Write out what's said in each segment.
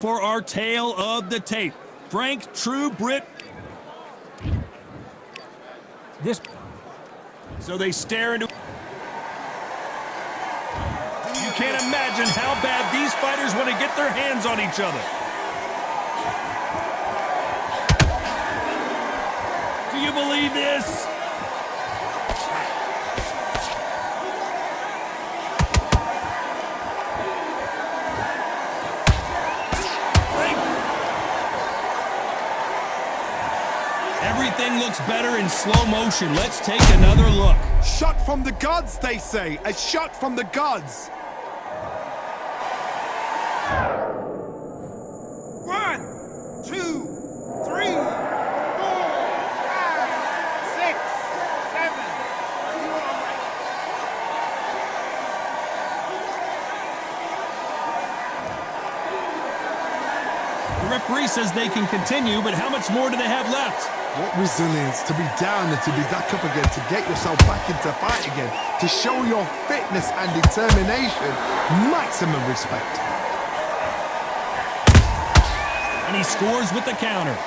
For our tale of the tape, Frank True Brit. So they stare into. You can't imagine how bad these fighters want to get their hands on each other. Do you believe this? Everything looks better in slow motion. Let's take another look. Shot from the gods, they say. A shot from the gods. 1, 2, 3, 4, 5, 6, 7. The referee says they can continue, but how much more do they have left? What resilience to be down and to be back up again, to get yourself back into fight again, to show your fitness and determination. Maximum respect. And he scores with the counter.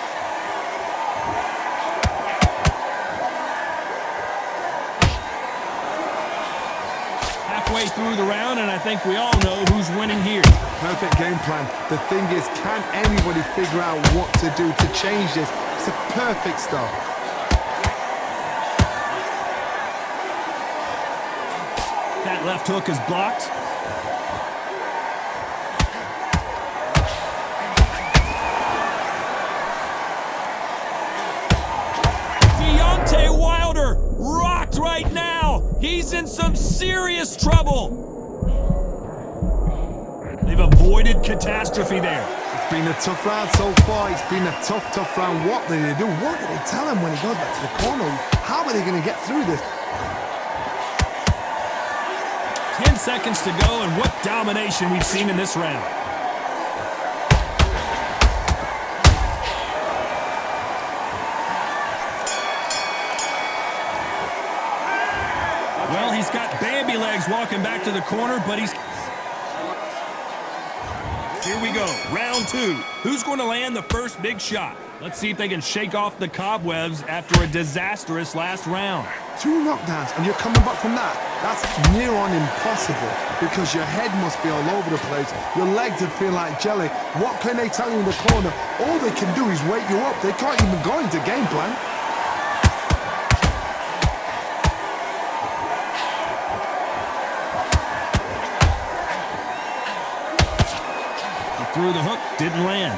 Halfway through the round, and I think we all know who's winning here. Perfect game plan. The thing is, can anybody figure out what to do to change this? It's a perfect start. That left hook is blocked. Deontay Wilder rocked right now. He's in some serious trouble. They've avoided catastrophe there. It's been a tough round so far. It's been a tough round. What did they do? What did they tell him when he goes back to the corner? How are they going to get through this? 10 seconds to go, and what domination we've seen in this round. Well, he's got Bambi legs walking back to the corner, but he's... Here we go, round 2. Who's going to land the first big shot? Let's see if they can shake off the cobwebs after a disastrous last round. 2 knockdowns and you're coming back from that. That's near on impossible because your head must be all over the place. Your legs would feel like jelly. What can they tell you in the corner? All they can do is wake you up. They can't even go into game plan. Through the hook, didn't land.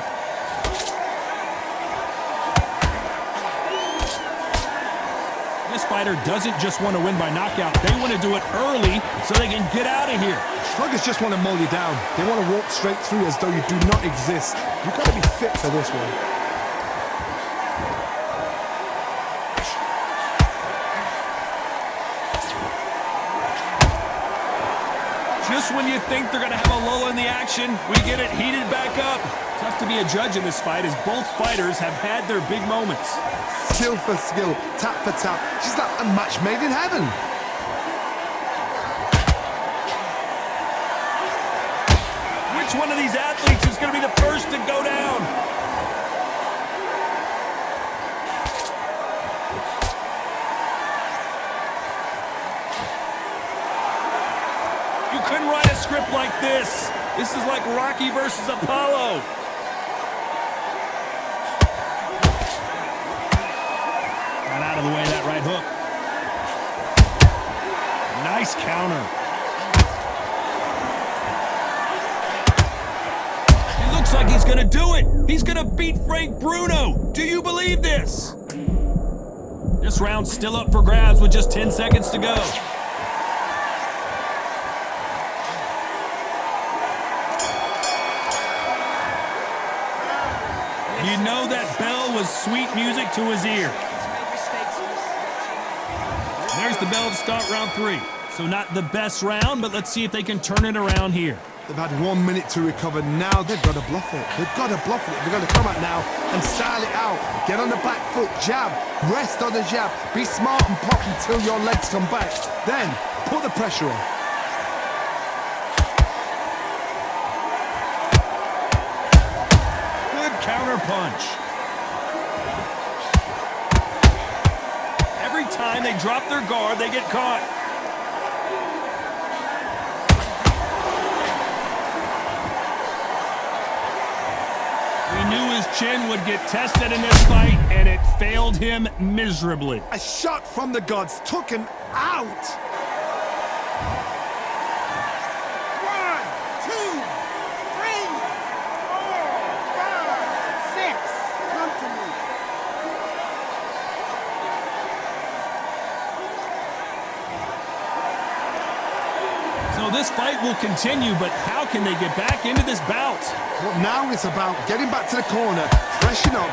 This fighter doesn't just want to win by knockout. They want to do it early so they can get out of here. Sluggers just want to mow you down. They want to walk straight through as though you do not exist. You've got to be fit for this one. Just when you think they're going to have a lull in the action, we get it heated back up. Tough to be a judge in this fight as both fighters have had their big moments. Skill for skill, tap for tap. She's like a match made in heaven. Which one of these athletes is going to be the first to go down? You couldn't write a script like this. This is like Rocky versus Apollo. Got out of the way of that right hook. Nice counter. It looks like he's going to do it. He's going to beat Frank Bruno. Do you believe this? This round's still up for grabs with just 10 seconds to go. You know that bell was sweet music to his ear. There's the bell to start round 3. So not the best round, but let's see if they can turn it around here. They've had 1 minute to recover. Now they've got to bluff it. They've got to bluff it. They've got to come out now and style it out. Get on the back foot, jab. Rest on the jab. Be smart and pop until your legs come back. Then put the pressure on. counter punch. Every time they drop their guard, they get caught. We knew his chin would get tested in this fight, and it failed him miserably. A shot from the gods took him out. 1, 2, 3, 4, 5, 6. Come to me. So this fight will continue, but how can they get back into this bout? Well, now it's about getting back to the corner, freshen up.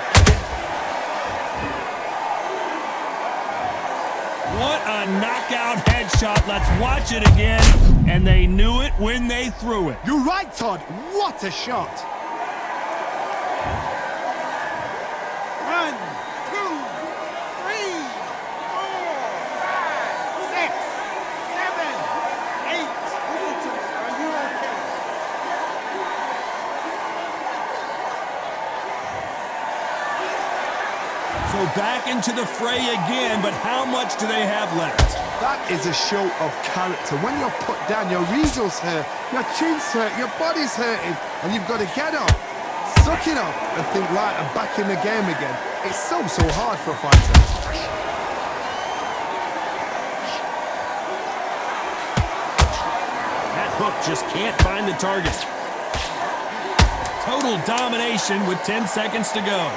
What a knockout headshot. Let's watch it again. And they knew it when they threw it. You're right, Todd. What a shot. 1, 2, 3, 4, 5, 6, 7, 8. Listen to me. Are you okay? So back into the fray again, but how much do they have left? That is a show of character. When you're put down, your eagles hurt, your chin's hurt, your body's hurting, and you've got to get up, suck it up, and think, right, I'm back in the game again. It's so hard for a fighter. That hook just can't find the target. Total domination with 10 seconds to go.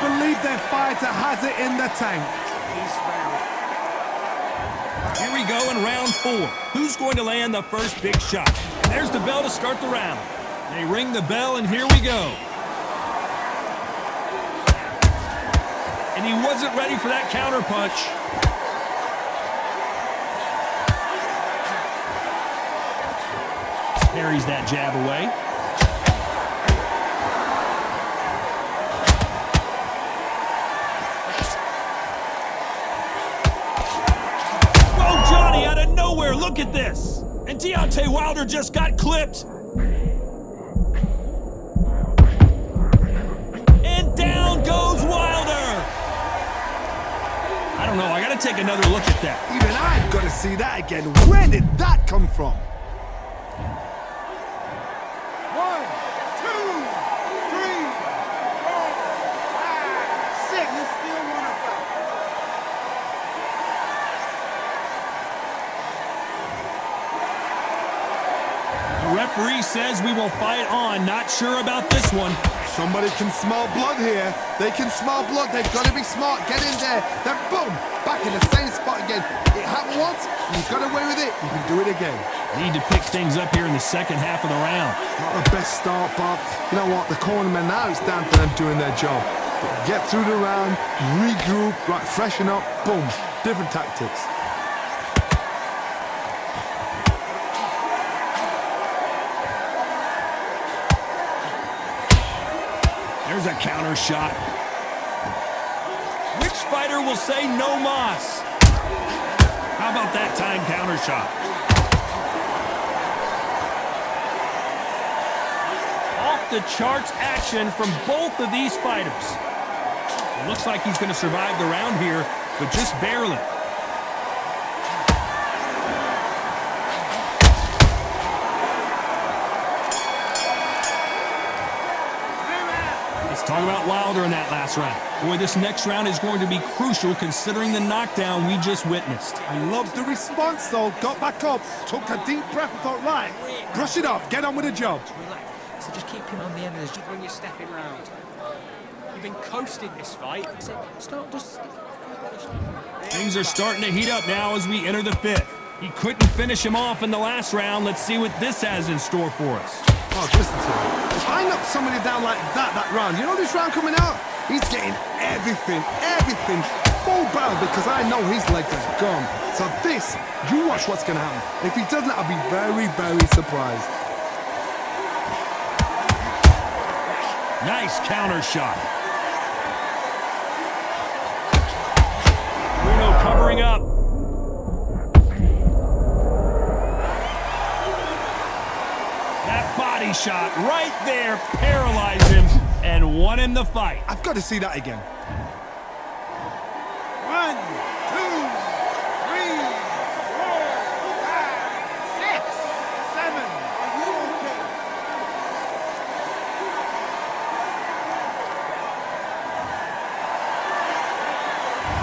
Believe their fighter has it in the tank. Here we go in round 4. Who's going to land the first big shot? There's the bell to start the round. They ring the bell, and here we go. And he wasn't ready for that counter punch. Parries that jab away. Look at this! And Deontay Wilder just got clipped! And down goes Wilder! I don't know, I gotta take another look at that. Even I've got to see that again. Where did that come from? 1, 2, 3, 4, 5, 6. You still want to fight? The referee says we will fight on. Not sure about this one. Somebody can smell blood here. They can smell blood. They've got to be smart. Get in there. Then boom, back in the same spot again. It happened once. You got away with it. You can do it again. Need to pick things up here in the second half of the round. Not the best start, but you know what? The cornermen now, it's down to them doing their job. Get through the round, regroup, right, freshen up. Boom, different tactics. There's a counter shot. Which fighter will say no mas? How about that time counter shot? Off the charts action from both of these fighters. It looks like he's going to survive the round here, but just barely. Talk about Wilder in that last round. Boy, this next round is going to be crucial considering the knockdown we just witnessed. I love the response, though. Got back up, took a deep breath and thought, right, brush it off, get on with the job. Relax. So just keep him on the end of the jump when you're stepping round. You've been coasting this fight. So start just... Things are starting to heat up now as we enter the 5th. He couldn't finish him off in the last round. Let's see what this has in store for us. Oh, listen to me. If I knock somebody down like that round, you know this round coming out? He's getting everything, full barrel because I know his legs are gone. So this, you watch what's going to happen. If he doesn't, I'll be very, very surprised. Nice counter shot. Bruno covering gearing up. That body shot right there paralyzed him and won him the fight. I've got to see that again. 1, 2, 3, 4, 5, 6, 7. Are you okay?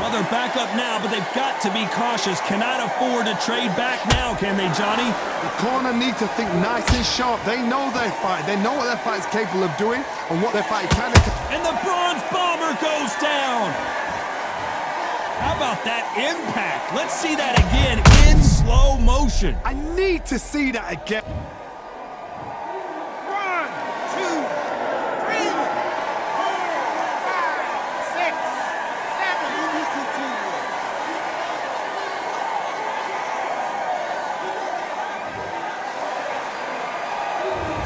Well, they're back up now, but they've got to be cautious. Cannot afford to trade back now, can they, Johnny? The corner need to think nice and sharp. They know their fight. They know what their fight's capable of doing and what their fight can. And the Bronze Bomber goes down. How about that impact? Let's see that again in slow motion. I need to see that again. 1, 2, 3, 4, 5, 6, 7. You continue.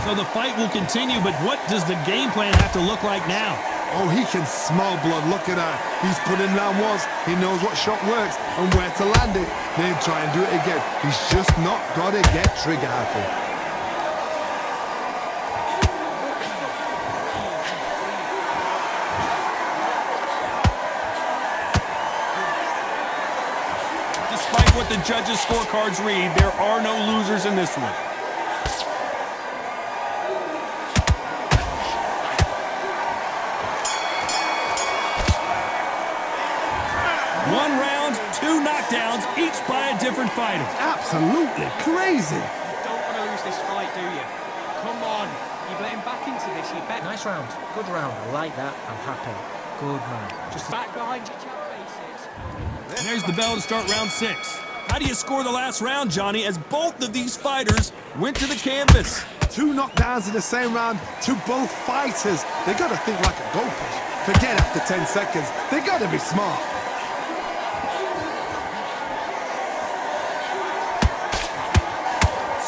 So the fight will continue, but what does the game plan have to look like now? Oh, he can smell blood. Look at that. He's putting down walls. He knows what shot works and where to land it. Then try and do it again. He's just not got to get trigger happy. Despite what the judges' scorecards read, there are no losers in this one. One round, 2 knockdowns, each by a different fighter. Absolutely crazy. You don't want to lose this fight, do you? Come on. You've let him back into this. You bet. Nice round. Good round. I like that. I'm happy. Good man. Just back behind your jab bases. And there's the bell to start round 6. How do you score the last round, Johnny, as both of these fighters went to the canvas? 2 knockdowns in the same round to both fighters. They got to think like a goldfish. Forget after 10 seconds. They got to be smart.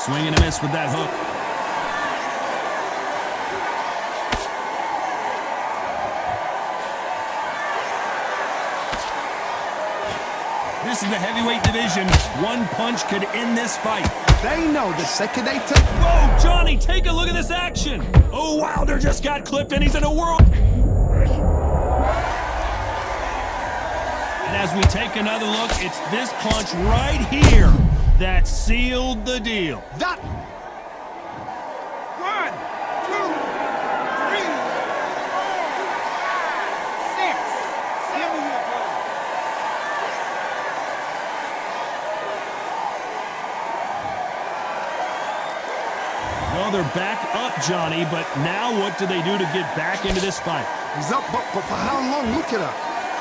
Swing and a miss with that hook. This is the heavyweight division. One punch could end this fight. They know the second they took. Whoa, Johnny, take a look at this action. Oh, Wilder just got clipped and he's in a world. And as we take another look, it's this punch right here that sealed the deal. That 1, 2, 3, 4, 5, 6, 7. Well, they're back up, Johnny, but now what do they do to get back into this fight? he's up, but for how long? Look at her.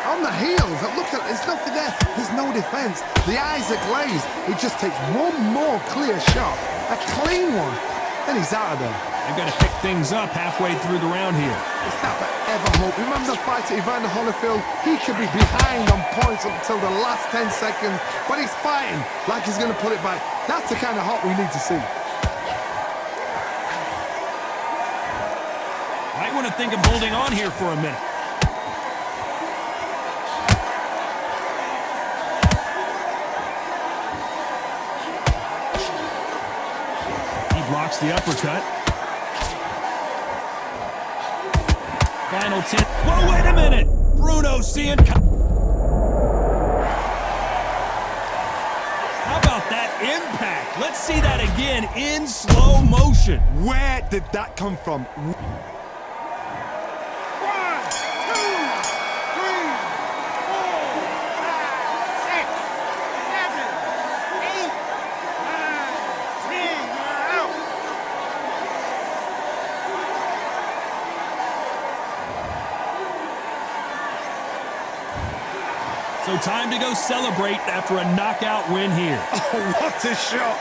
On the heels. Look at, there's nothing there. There's no defense. The eyes are glazed. It just takes one more clear shot. A clean one. Then he's out of there. They've got to pick things up halfway through the round here. It's not forever hope. Remember the fight at Evander Holyfield? He could be behind on points up until the last 10 seconds, but he's fighting like he's going to put it back. That's the kind of hope we need to see. Might want to think of holding on here for a minute. He blocks the uppercut. Final 10. Whoa, wait a minute! Bruno seeing... How about that impact? Let's see that again in slow motion. Where did that come from? 1, 2, 3, 4, 5, 6, 7, 8, 9, 10. You're out. So time to go celebrate after a knockout win here. Oh, what a shot!